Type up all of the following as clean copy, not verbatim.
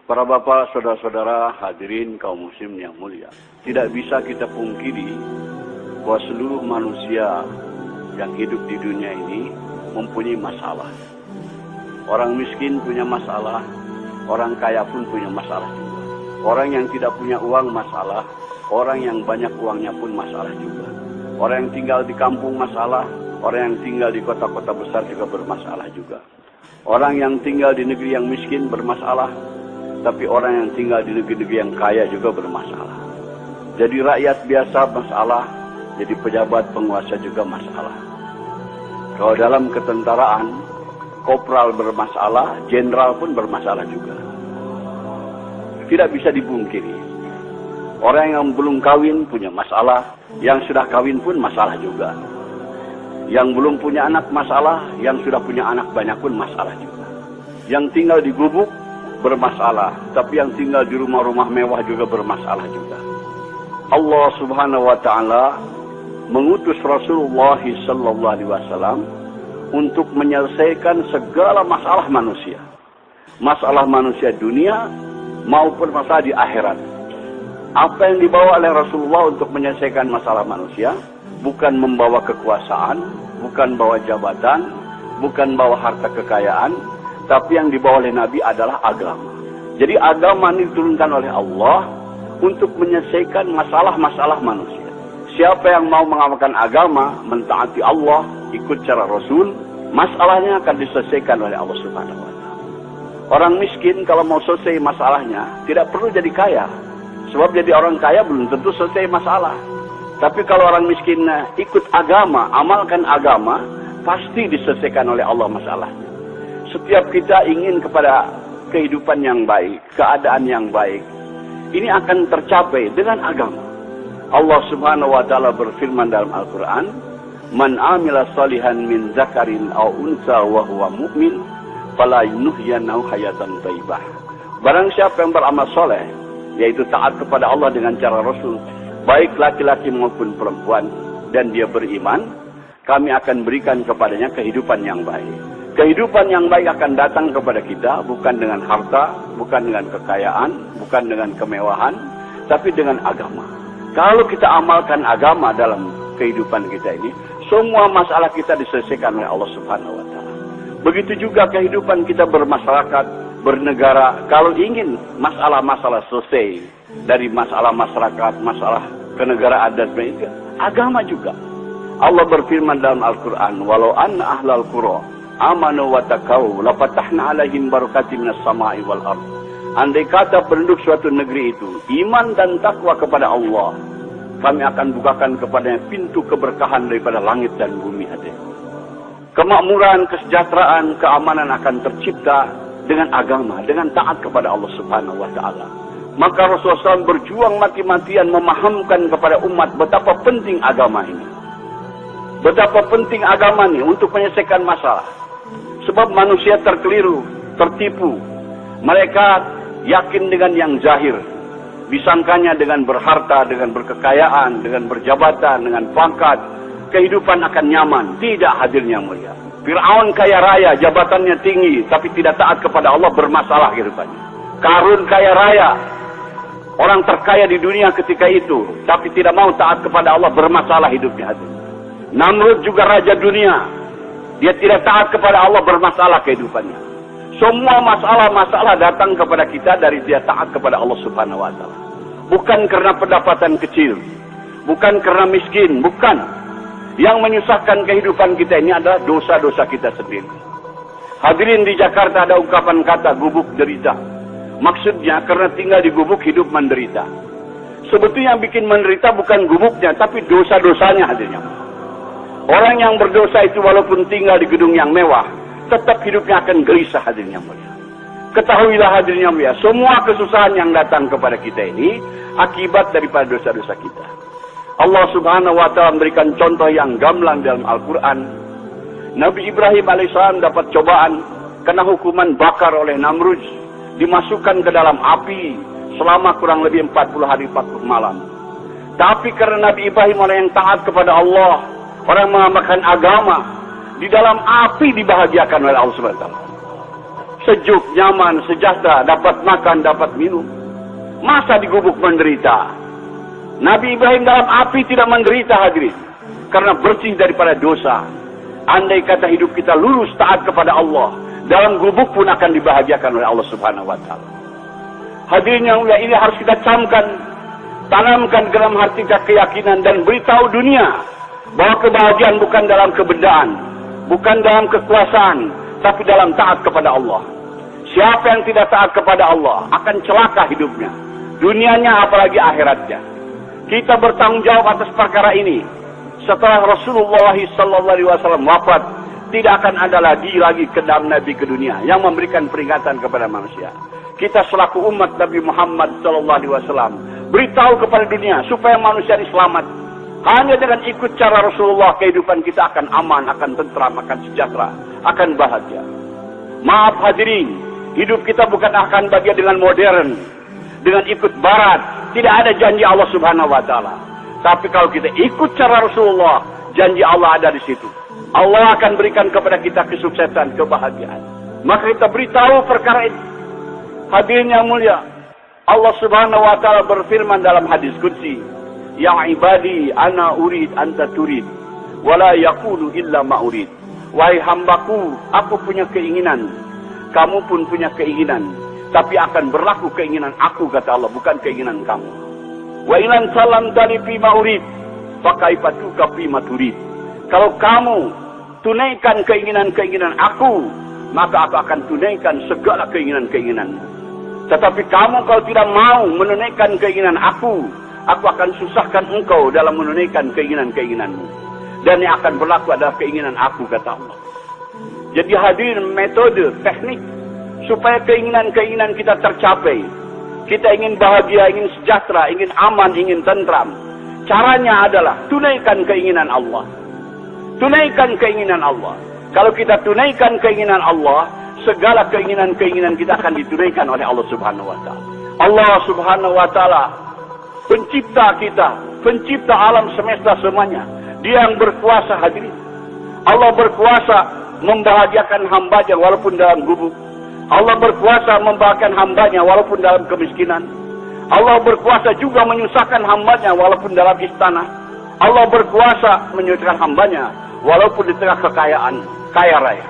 Para bapak, saudara-saudara, hadirin kaum muslim yang mulia. Tidak bisa kita pungkiri bahwa seluruh manusia yang hidup di dunia ini mempunyai masalah. Orang miskin punya masalah, orang kaya pun punya masalah juga. Orang yang tidak punya uang masalah, orang yang banyak uangnya pun masalah juga. Orang yang tinggal di kampung masalah, orang yang tinggal di kota-kota besar juga bermasalah juga. Orang yang tinggal di negeri yang miskin bermasalah, tapi orang yang tinggal di negeri-negeri yang kaya juga bermasalah. Jadi rakyat biasa masalah, jadi pejabat penguasa juga masalah. Kalau dalam ketentaraan, kopral bermasalah, jenderal pun bermasalah juga. Tidak bisa dipungkiri. Orang yang belum kawin punya masalah, yang sudah kawin pun masalah juga. Yang belum punya anak masalah, yang sudah punya anak banyak pun masalah juga. Yang tinggal di gubuk bermasalah, tapi yang tinggal di rumah-rumah mewah juga bermasalah juga. Allah Subhanahu wa taala mengutus Rasulullah sallallahu alaihi wasallam untuk menyelesaikan segala masalah manusia. Masalah manusia dunia maupun masalah di akhirat. Apa yang dibawa oleh Rasulullah untuk menyelesaikan masalah manusia bukan membawa kekuasaan, bukan bawa jabatan, bukan bawa harta kekayaan, tapi yang dibawa oleh Nabi adalah agama. Jadi agama ini diturunkan oleh Allah untuk menyelesaikan masalah-masalah manusia. Siapa yang mau mengamalkan agama, mentaati Allah, ikut cara Rasul, masalahnya akan diselesaikan oleh Allah Subhanahu wa taala. Orang miskin kalau mau selesai masalahnya, tidak perlu jadi kaya. Sebab jadi orang kaya belum tentu selesai masalah. Tapi kalau orang miskin ikut agama, amalkan agama, pasti diselesaikan oleh Allah masalahnya. Setiap kita ingin kepada kehidupan yang baik, keadaan yang baik. Ini akan tercapai dengan agama. Allah Subhanahu wa taala berfirman dalam Al-Qur'an, "Man 'amila shalihan min dzakarin aw unsa wa huwa mu'min, fala yuhyiyannahu hayatan thayyibah." Barang siapa yang beramal soleh, yaitu taat kepada Allah dengan cara Rasul, baik laki-laki maupun perempuan, dan dia beriman, kami akan berikan kepadanya kehidupan yang baik. Kehidupan yang baik akan datang kepada kita bukan dengan harta, bukan dengan kekayaan, bukan dengan kemewahan, tapi dengan agama. Kalau kita amalkan agama dalam kehidupan kita ini, semua masalah kita diselesaikan oleh Allah Subhanahu wa taala. Begitu juga kehidupan kita bermasyarakat, bernegara. Kalau ingin masalah-masalah selesai dari masalah masyarakat, masalah kenegaraan dan sebagainya, agama juga. Allah berfirman dalam Al-Qur'an, "Walau anna ahlal qura amanu wa taqaw la fatahna 'alaihim barakatim minas sama'i wal ard." Andai kata penduduk suatu negeri itu iman dan takwa kepada Allah, kami akan bukakan kepadanya pintu keberkahan daripada langit dan bumi. Kemakmuran, kesejahteraan, keamanan akan tercipta dengan agama, dengan taat kepada Allah Subhanahu wa taala. Maka Rasulullah SAW berjuang mati-matian memahamkan kepada umat betapa penting agama ini. Betapa penting agama ini untuk menyelesaikan masalah. Sebab manusia terkeliru, tertipu. Mereka yakin dengan yang zahir. Disangkanya dengan berharta, dengan berkekayaan, dengan berjabatan, dengan pangkat, kehidupan akan nyaman. Tidak, hadirnya mulia. Fir'aun kaya raya, jabatannya tinggi, tapi tidak taat kepada Allah, bermasalah kehidupannya. Karun kaya raya, orang terkaya di dunia ketika itu, tapi tidak mau taat kepada Allah, bermasalah hidupnya. Namrud juga raja dunia, dia tidak taat kepada Allah, bermasalah kehidupannya. Semua masalah-masalah datang kepada kita dari dia taat kepada Allah Subhanahu wa taala. Bukan karena pendapatan kecil, bukan karena miskin, bukan. Yang menyusahkan kehidupan kita ini adalah dosa-dosa kita sendiri. Hadirin, di Jakarta ada ungkapan kata gubuk derita. Maksudnya karena tinggal di gubuk hidup menderita. Sebetulnya yang bikin menderita bukan gubuknya, tapi dosa-dosanya hadirnya. Orang yang berdosa itu walaupun tinggal di gedung yang mewah, tetap hidupnya akan gelisah, hadirnya mulia. Ketahuilah hadirnya mulia, semua kesusahan yang datang kepada kita ini akibat daripada dosa-dosa kita. Allah Subhanahu wa taala memberikan contoh yang gamblang dalam Al-Qur'an. Nabi Ibrahim alaihissalam dapat cobaan kena hukuman bakar oleh Namrud, dimasukkan ke dalam api selama kurang lebih 40 hari 40 malam. Tapi karena Nabi Ibrahim orang yang taat kepada Allah, orang mengamalkan agama, di dalam api dibahagiakan oleh Allah Subhanahu wa taala. Sejuk, nyaman, sejahtera, dapat makan, dapat minum. Masa di gubuk menderita? Nabi Ibrahim dalam api tidak menderita, hadirin, karena bersih daripada dosa. Andai kata hidup kita lurus taat kepada Allah, dalam gubuk pun akan dibahagiakan oleh Allah Subhanahu wa taala. Hadirin yang mulia, ini harus kita camkan, tanamkan dalam hati kita keyakinan dan beritahu dunia bahwa kebahagiaan bukan dalam kebendaan, bukan dalam kekuasaan, tapi dalam taat kepada Allah. Siapa yang tidak taat kepada Allah akan celaka hidupnya, dunianya apalagi akhiratnya. Kita bertanggung jawab atas perkara ini. Setelah Rasulullah SAW wafat, tidak akan ada lagi kedam Nabi ke dunia yang memberikan peringatan kepada manusia. Kita selaku umat Nabi Muhammad SAW beritahu kepada dunia supaya manusia ini selamat. Hanya dengan ikut cara Rasulullah, kehidupan kita akan aman, akan tentram, akan sejahtera, akan bahagia. Maaf hadirin, hidup kita bukan akan bahagia dengan modern, dengan ikut barat. Tidak ada janji Allah Subhanahu wa taala. Tapi kalau kita ikut cara Rasulullah, janji Allah ada di situ. Allah akan berikan kepada kita kesuksesan, kebahagiaan. Maka kita beritahu perkara ini. Hadirin yang mulia, Allah Subhanahu wa taala berfirman dalam hadis qudsi, "Ya ibadi, ana urid anta turid, wala yaqulu illa ma urid." Wahai hambaku, aku punya keinginan, kamu pun punya keinginan, tapi akan berlaku keinginan aku, kata Allah, bukan keinginan kamu. Wa ilan salam tani fima urid, fakaifatuka fima turid. Kalau kamu tunaikan keinginan-keinginan aku, maka aku akan tunaikan segala keinginan-keinginanmu. Tetapi kamu kalau tidak mau menunaikan keinginan aku akan susahkan engkau dalam menunaikan keinginan-keinginanmu. Dan yang akan berlaku adalah keinginan aku, kata Allah. Jadi hadirin, metode, teknik supaya keinginan-keinginan kita tercapai. Kita ingin bahagia, ingin sejahtera, ingin aman, ingin tentram. Caranya adalah tunaikan keinginan Allah. Tunaikan keinginan Allah. Kalau kita tunaikan keinginan Allah, segala keinginan-keinginan kita akan ditunaikan oleh Allah Subhanahu wa taala. Allah Subhanahu wa taala pencipta kita, pencipta alam semesta semuanya. Dia yang berkuasa, hadirin. Allah berkuasa membahagiakan hambanya walaupun dalam gubuk. Allah berkuasa membahagiakan hambanya walaupun dalam kemiskinan. Allah berkuasa juga menyusahkan hambanya walaupun dalam istana. Allah berkuasa menyusahkan hambanya walaupun di tengah kekayaan, kaya raya.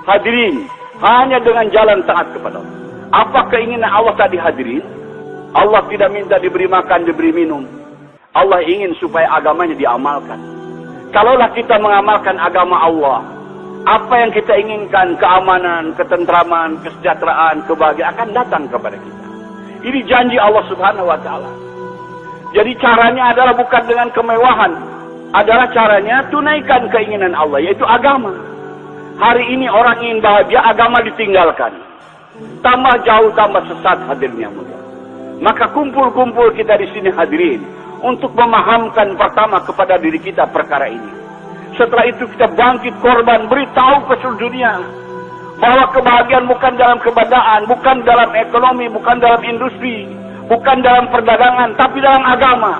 Hadirin, hanya dengan jalan taat kepada Allah. Apa keinginan Allah tadi, hadirin? Allah tidak minta diberi makan, diberi minum. Allah ingin supaya agamanya diamalkan. Kalaulah kita mengamalkan agama Allah, apa yang kita inginkan, keamanan, ketentraman, kesejahteraan, kebahagiaan akan datang kepada kita. Ini janji Allah Subhanahu wa taala. Jadi caranya adalah bukan dengan kemewahan, adalah caranya tunaikan keinginan Allah, yaitu agama. Hari ini orang ingin bahagia, agama ditinggalkan. Tambah jauh, tambah sesat, hadirin yang mulia. Maka kumpul-kumpul kita di sini, hadirin, untuk memahamkan pertama kepada diri kita perkara ini. Setelah itu kita bangkit korban, beritahu ke seluruh dunia bahwa kebahagiaan bukan dalam kebendaan, bukan dalam ekonomi, bukan dalam industri, bukan dalam perdagangan, tapi dalam agama.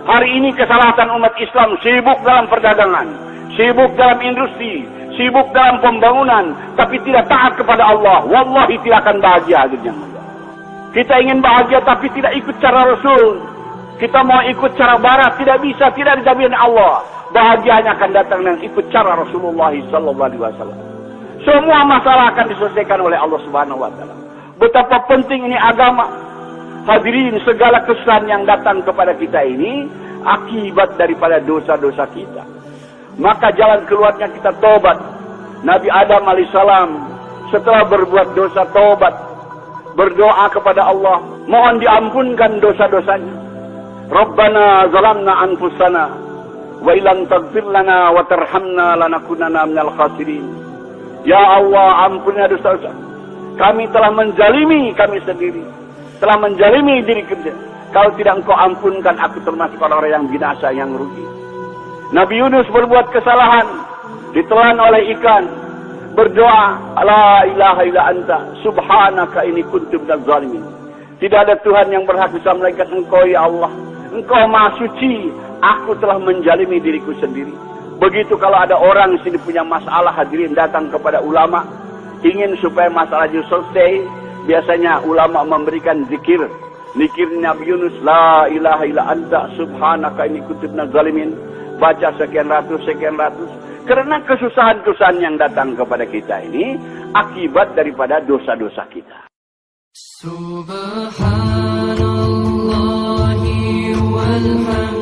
Hari ini kesalahan umat Islam sibuk dalam perdagangan, sibuk dalam industri, sibuk dalam pembangunan, tapi tidak taat kepada Allah. Wallahi tidak akan bahagia, hadirin. Kita ingin bahagia tapi tidak ikut cara Rasul. Kita mau ikut cara barat, tidak bisa, tidak dijamin Allah. Bahagianya akan datang dengan ikut cara Rasulullah SAW. Semua masalah akan diselesaikan oleh Allah Subhanahu wa taala. Betapa penting ini agama. Hadirin, segala kesusahan yang datang kepada kita ini akibat daripada dosa-dosa kita. Maka jalan keluarnya kita tobat. Nabi Adam alaihissalam setelah berbuat dosa tobat, berdoa kepada Allah, mohon diampunkan dosa-dosanya. Rabbana zalamna anfusana wa illam taghfir lana wa tarhamna lanakunanna minal khasirin. Ya Allah, ampunilah dosa-dosa. Kami telah menzalimi kami sendiri, telah menzalimi diri kita. Kalau tidak Engkau ampunkan, aku termasuk orang-orang yang binasa, yang rugi. Nabi Yunus berbuat kesalahan, ditelan oleh ikan. berdoa, la ilaha illa anta subhanaka inni kuntu minadz zalimin. Tidak ada Tuhan yang berhak bisa melainkan Engkau ya Allah. Engkau Maha Suci, aku telah menjalimi diriku sendiri. Begitu kalau ada orang sini punya masalah, hadirin datang kepada ulama, ingin supaya masalahnya selesai, biasanya ulama memberikan zikir. Zikir Nabi Yunus, la ilaha illa anta subhanaka inni kuntu minadz zalimin. Baca sekian ratus. Karena kesusahan-kesusahan yang datang kepada kita ini akibat daripada dosa-dosa kita. Subhanallahi walhamdulillah.